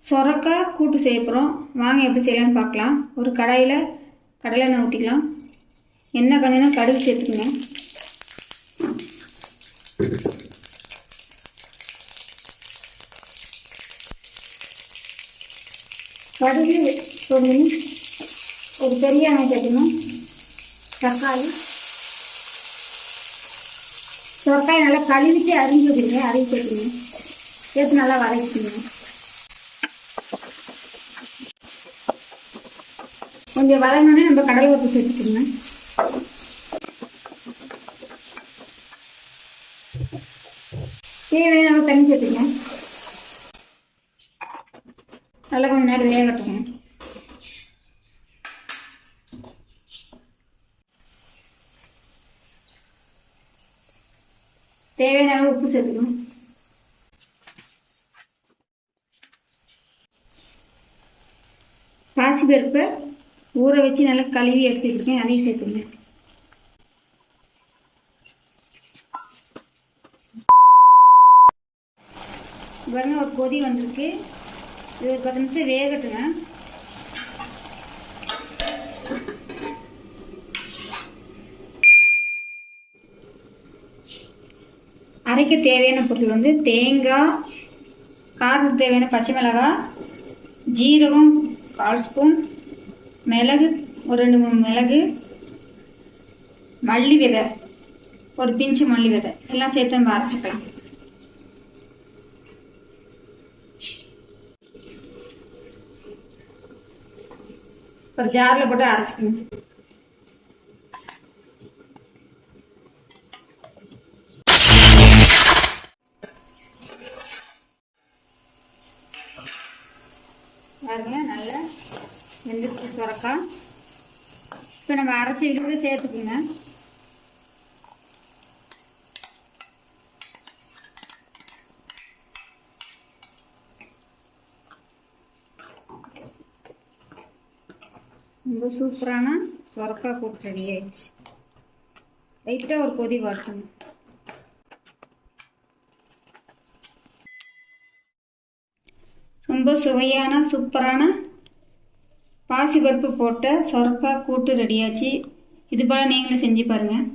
சொரக்காய் கூட்டு செய்ய போகிறோம். வாங்க எப்படி செய்யலான்னு பார்க்கலாம். ஒரு கடாயில் கடலை எண்ணெய் ஊற்றிக்கலாம். எண்ணெய் கொஞ்சம் கடுகு சேர்த்துக்குங்க. கடுகு கொஞ்சம் ஒரு பெரிய எண்ணெய் சேர்த்துக்கணும். தக்காளி, சொரக்காயை நல்லா கழுவிட்டு அரிஞ்சு வச்சுருங்க. அரிஞ்சு சேர்த்துங்க. சேர்த்து நல்லா வதக்கிக்கணும். கொஞ்சம் வதங்கினோடனே நம்ம கடலை உப்பு சேர்த்துக்கணும். தேவையான நம்ம தண்ணி சேர்த்துக்கங்க. நல்லா கொஞ்சம் நேரம் வேகட்டுங்க. தேவையான அளவு உப்பு சேர்த்துக்கணும். பாசி பருப்பை ஊற வச்சு நல்லா கழுவி எடுத்து வச்சிருக்கேன். அதையும் சேர்த்துங்க. பாருங்க, ஒரு கொதி வந்திருக்கு. இது ஒரு 10 நிமிஷம் வேகட்டுங்க. அரைக்க தேவையான பொருள் வந்து தேங்காய், காரத்துக்கு தேவையான பச்சை மிளகாய், ஜீரகம் 1/4 ஸ்பூன், மிளகு ஒரு 2-3 மிளகு, மல்லி விதை ஒரு பிஞ்சு மல்லி விதை எல்லாம் சேர்த்து நம்ம அரைச்சிக்கலாம். ஒரு ஜாரில் போட்டு அரைச்சிக்கணும். பாருங்க, நல்லா வெந்துருச்சு சொரக்காய். இப்போ நம்ம அரைச்சி விழுந்து சேர்த்துக்குங்க. ரொம்ப சூப்பரான சொரக்காய் கூட்டு ரெடி ஆயிடுச்சு. லைட்டாக ஒரு கொதி வரணும். ரொம்ப சுவையான சூப்பரான பாசிப்பருப்பு போட்ட சொரக்காய் கூட்டு ரெடியாச்சு. இது போல் நீங்களும் செஞ்சு பாருங்கள்.